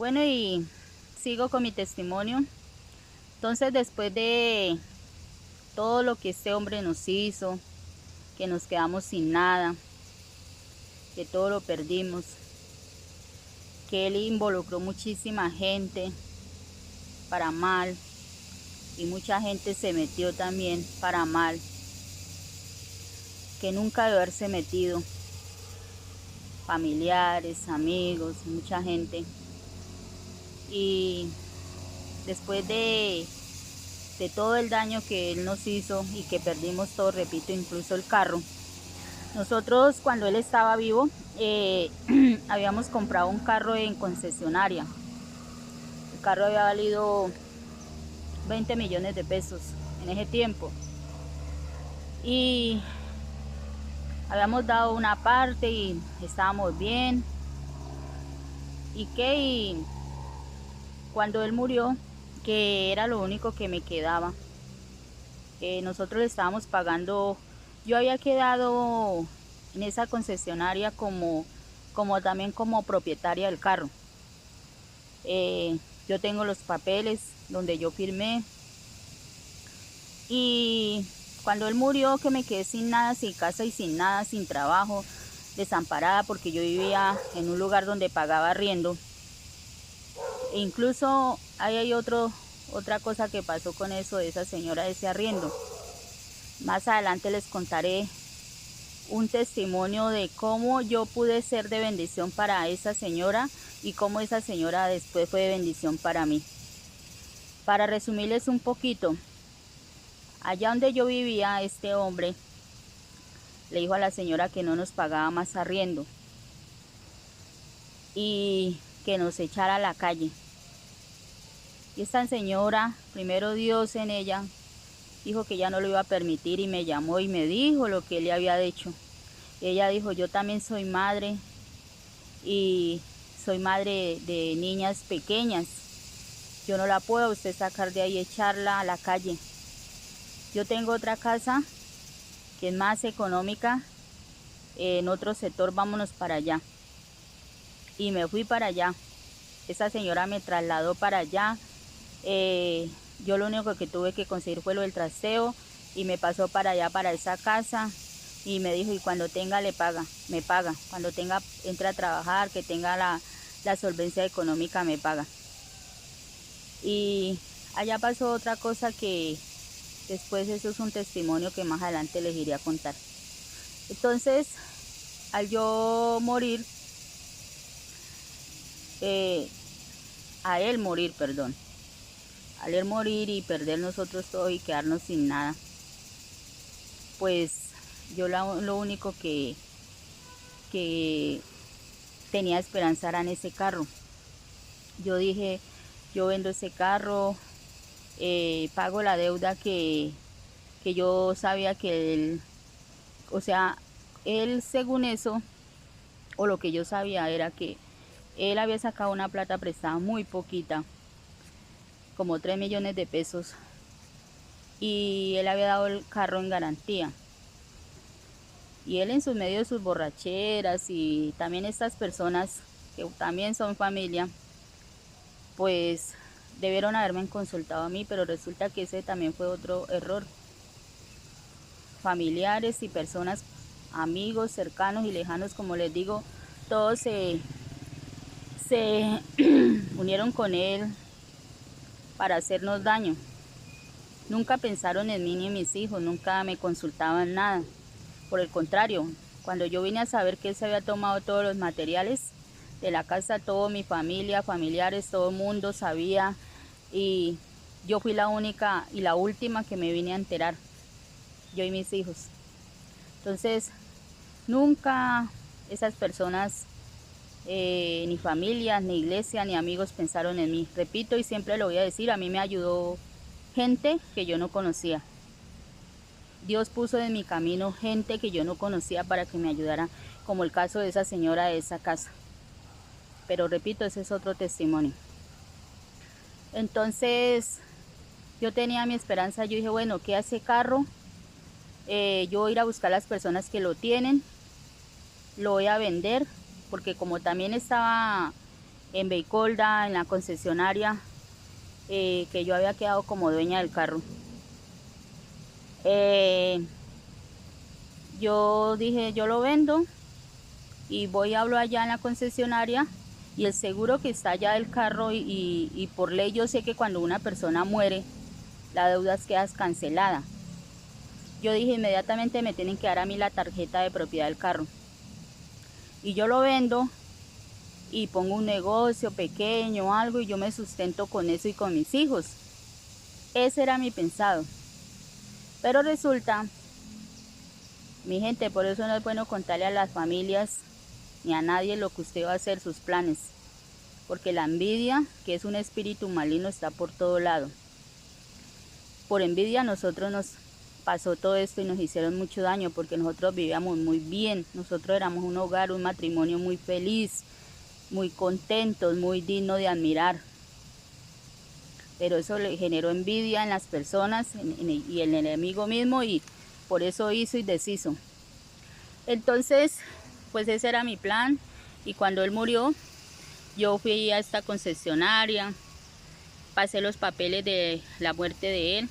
Bueno, y sigo con mi testimonio. Entonces, después de todo lo que este hombre nos hizo, que nos quedamos sin nada, que todo lo perdimos, que él involucró muchísima gente para mal y mucha gente se metió también para mal, que nunca debe haberse metido, familiares, amigos, mucha gente. Y después de todo el daño que él nos hizo y que perdimos todo, repito, incluso el carro. Nosotros cuando él estaba vivo habíamos comprado un carro en concesionaria. El carro había valido 20 millones de pesos en ese tiempo. Y habíamos dado una parte y estábamos bien. Y cuando él murió, que era lo único que me quedaba, nosotros le estábamos pagando. Yo había quedado en esa concesionaria como también como propietaria del carro. Yo tengo los papeles donde yo firmé. Y cuando él murió, que me quedé sin nada, sin casa y sin nada, sin trabajo, desamparada, porque yo vivía en un lugar donde pagaba arriendo. E incluso ahí hay otra cosa que pasó con eso de esa señora de ese arriendo. Más adelante les contaré un testimonio de cómo yo pude ser de bendición para esa señora y cómo esa señora después fue de bendición para mí. Para resumirles un poquito, allá donde yo vivía, este hombre le dijo a la señora que no nos pagaba más arriendo y que nos echara a la calle. Y esta señora, primero Dios en ella, dijo que ya no lo iba a permitir y me llamó y me dijo lo que él le había dicho. Ella dijo, yo también soy madre y soy madre de niñas pequeñas. Yo no la puedo usted sacar de ahí y echarla a la calle. Yo tengo otra casa que es más económica, en otro sector, vámonos para allá. Y me fui para allá. Esa señora me trasladó para allá. Yo lo único que tuve que conseguir fue lo del trasteo y me pasó para allá, para esa casa, y me dijo, y cuando tenga me paga, cuando tenga, entre a trabajar, que tenga la solvencia económica, me paga. Y allá pasó otra cosa que después, eso es un testimonio que más adelante les iré a contar. Entonces, al yo morir, a él morir, perdón, al él morir y perder nosotros todo y quedarnos sin nada, pues yo lo único que tenía esperanza era en ese carro. Yo dije, yo vendo ese carro, pago la deuda que yo sabía que él, o sea, él según eso, o lo que yo sabía era que él había sacado una plata prestada muy poquita, como 3 millones de pesos, y él había dado el carro en garantía. Y él, en sus medios de sus borracheras, y también estas personas que también son familia, pues debieron haberme consultado a mí, pero resulta que ese también fue otro error. Familiares y personas, amigos cercanos y lejanos, como les digo, todos se unieron con él para hacernos daño. Nunca pensaron en mí ni en mis hijos, nunca me consultaban nada. Por el contrario, cuando yo vine a saber que él se había tomado todos los materiales de la casa, toda mi familia, familiares, todo el mundo sabía, y yo fui la única y la última que me vine a enterar, yo y mis hijos. Entonces, nunca esas personas, ni familias, ni iglesia, ni amigos pensaron en mí. Repito y siempre lo voy a decir, a mí me ayudó gente que yo no conocía. Dios puso en mi camino gente que yo no conocía para que me ayudara, como el caso de esa señora de esa casa. Pero repito, ese es otro testimonio. Entonces, yo tenía mi esperanza, yo dije, bueno, ¿qué hace carro? Yo voy a ir a buscar a las personas que lo tienen, lo voy a vender, porque como también estaba en Veicolda, en la concesionaria, que yo había quedado como dueña del carro. Yo dije, yo lo vendo y voy a hablar allá en la concesionaria y el seguro que está allá del carro y por ley yo sé que cuando una persona muere, la deuda queda cancelada. Yo dije, inmediatamente me tienen que dar a mí la tarjeta de propiedad del carro. Y yo lo vendo y pongo un negocio pequeño, algo, y yo me sustento con eso y con mis hijos. Ese era mi pensado. Pero resulta, mi gente, por eso no es bueno contarle a las familias ni a nadie lo que usted va a hacer, sus planes. Porque la envidia, que es un espíritu maligno, está por todo lado. Por envidia nosotros nos pasó todo esto y nos hicieron mucho daño porque nosotros vivíamos muy bien. Nosotros éramos un hogar, un matrimonio muy feliz, muy contentos, muy digno de admirar. Pero eso le generó envidia en las personas y el enemigo mismo, y por eso hizo y deshizo. Entonces, pues ese era mi plan, y cuando él murió, yo fui a esta concesionaria, pasé los papeles de la muerte de él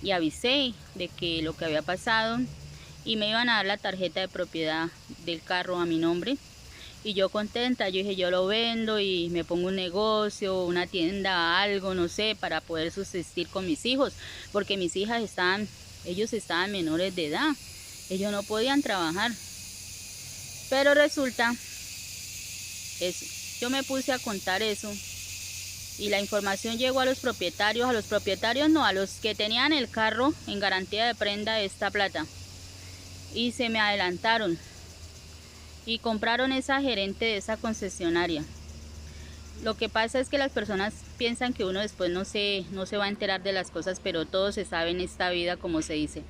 y avisé de que lo que había pasado, y me iban a dar la tarjeta de propiedad del carro a mi nombre. Y yo contenta, yo dije, yo lo vendo y me pongo un negocio, una tienda, algo, no sé, para poder subsistir con mis hijos, porque mis hijas ellos estaban menores de edad, ellos no podían trabajar. Pero resulta, yo me puse a contar eso y la información llegó a los propietarios no, a los que tenían el carro en garantía de prenda de esta plata, y se me adelantaron y compraron esa gerente de esa concesionaria. Lo que pasa es que las personas piensan que uno después no se va a enterar de las cosas, pero todo se sabe en esta vida, como se dice.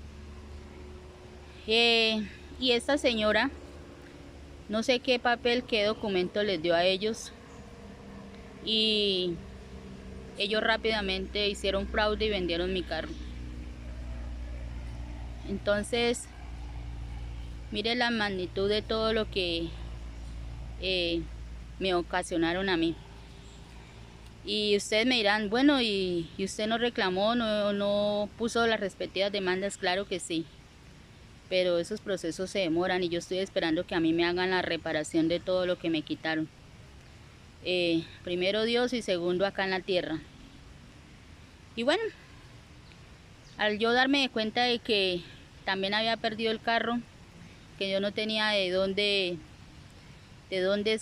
Y esta señora, no sé qué papel, qué documento les dio a ellos, y ellos rápidamente hicieron fraude y vendieron mi carro. Entonces, mire la magnitud de todo lo que me ocasionaron a mí. Y ustedes me dirán, bueno, ¿y usted no reclamó, no puso las respectivas demandas? Claro que sí, pero esos procesos se demoran y yo estoy esperando que a mí me hagan la reparación de todo lo que me quitaron. Primero Dios y segundo acá en la tierra. Y bueno, al yo darme cuenta de que también había perdido el carro, que yo no tenía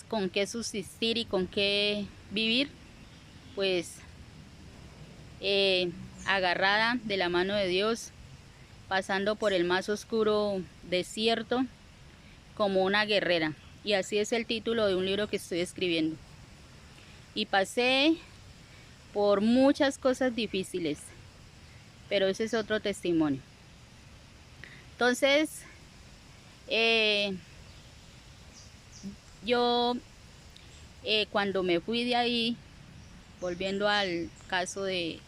con qué subsistir y con qué vivir, pues agarrada de la mano de Dios, pasando por el más oscuro desierto como una guerrera. Y así es el título de un libro que estoy escribiendo. Y pasé por muchas cosas difíciles, pero ese es otro testimonio. Entonces, yo cuando me fui de ahí, volviendo al caso de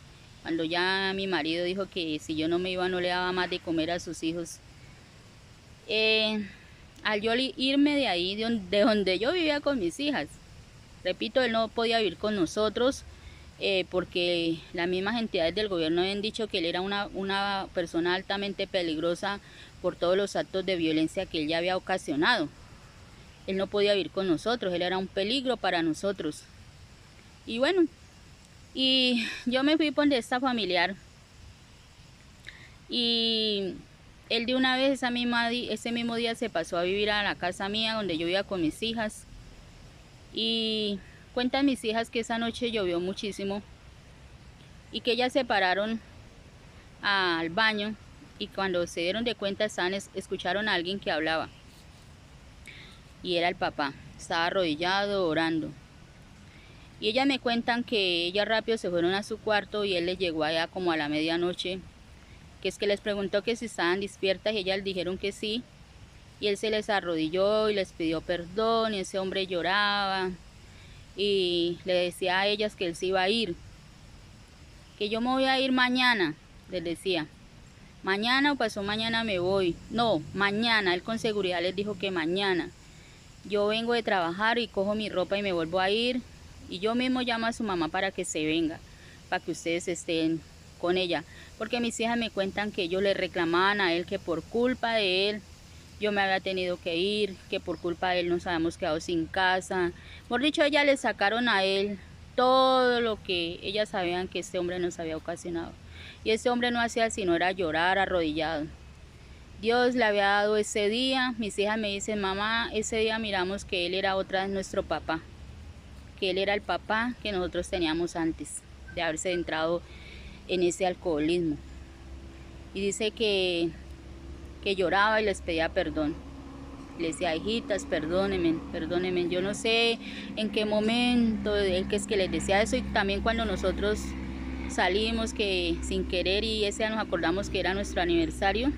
cuando ya mi marido dijo que si yo no me iba no le daba más de comer a sus hijos, al yo irme de ahí, de donde yo vivía con mis hijas, repito, él no podía vivir con nosotros porque las mismas entidades del gobierno habían dicho que él era una persona altamente peligrosa por todos los actos de violencia que él ya había ocasionado. Él no podía vivir con nosotros, él era un peligro para nosotros. Y bueno, y yo me fui por esta familiar, y él de una vez ese mismo día se pasó a vivir a la casa mía donde yo vivía con mis hijas. Y cuentan mis hijas que esa noche llovió muchísimo y que ellas se pararon al baño, y cuando se dieron de cuenta escucharon a alguien que hablaba, y era el papá, estaba arrodillado orando. Y ellas me cuentan que ellas rápido se fueron a su cuarto y él les llegó allá como a la medianoche, que es que les preguntó que si estaban despiertas y ellas dijeron que sí, y él se les arrodilló y les pidió perdón, y ese hombre lloraba y le decía a ellas que él se iba a ir, que yo me voy a ir mañana, les decía, mañana o pasó mañana me voy, no, mañana, él con seguridad les dijo que mañana. Yo vengo de trabajar y cojo mi ropa y me vuelvo a ir, Y yo mismo llamo a su mamá para que se venga, para que ustedes estén con ella. Porque mis hijas me cuentan que ellos le reclamaban a él que por culpa de él yo me había tenido que ir, que por culpa de él nos habíamos quedado sin casa. Por dicho, ellas le sacaron a él todo lo que ellas sabían que este hombre nos había ocasionado. Y este hombre no hacía sino era llorar arrodillado. Dios le había dado ese día. Mis hijas me dicen, mamá, ese día miramos que él era otra vez nuestro papá, que él era el papá que nosotros teníamos antes de haberse entrado en ese alcoholismo. Y dice que lloraba y les pedía perdón. Le decía, hijitas, perdónenme, perdónenme. Yo no sé en qué momento él que es que les decía eso. Y también cuando nosotros salimos que sin querer y ese día nos acordamos que era nuestro aniversario,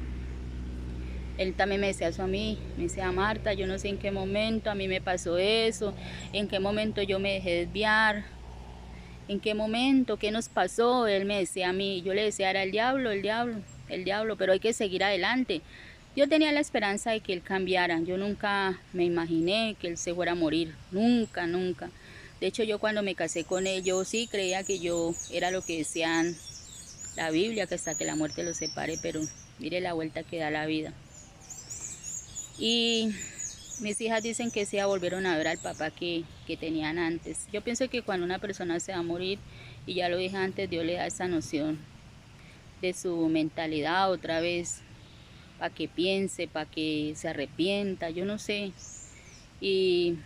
él también me decía eso a mí. Me decía, Marta, yo no sé en qué momento a mí me pasó eso, en qué momento yo me dejé desviar, en qué momento, qué nos pasó. Él me decía a mí, yo le decía, era el diablo, el diablo, el diablo, pero hay que seguir adelante. Yo tenía la esperanza de que él cambiara. Yo nunca me imaginé que él se fuera a morir. Nunca, nunca. De hecho, yo cuando me casé con él, yo sí creía que yo era lo que decían la Biblia, que hasta que la muerte los separe, pero mire la vuelta que da la vida. Y mis hijas dicen que sí volvieron a ver al papá que tenían antes. Yo pienso que cuando una persona se va a morir, y ya lo dije antes, Dios le da esa noción de su mentalidad otra vez, para que piense, para que se arrepienta, yo no sé. Y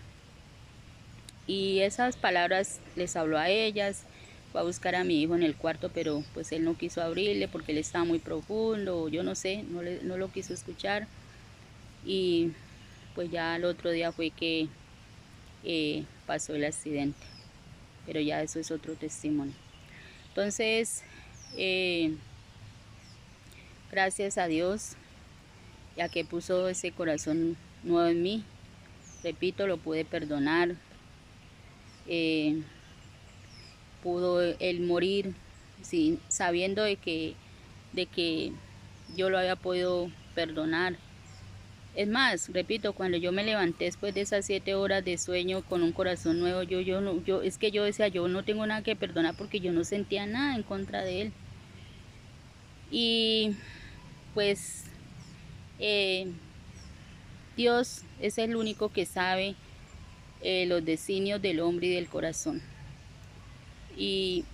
esas palabras les habló a ellas. Fue a buscar a mi hijo en el cuarto, pero pues él no quiso abrirle porque él estaba muy profundo, yo no sé, no lo quiso escuchar. Y pues ya el otro día fue que pasó el accidente, pero ya eso es otro testimonio. Entonces, gracias a Dios, ya que puso ese corazón nuevo en mí, repito, lo pude perdonar. Pudo él morir sí, sabiendo de que yo lo había podido perdonar. Es más, repito, cuando yo me levanté después de esas 7 horas de sueño con un corazón nuevo, es que yo decía, yo no tengo nada que perdonar porque yo no sentía nada en contra de él. Y pues Dios es el único que sabe los designios del hombre y del corazón. Y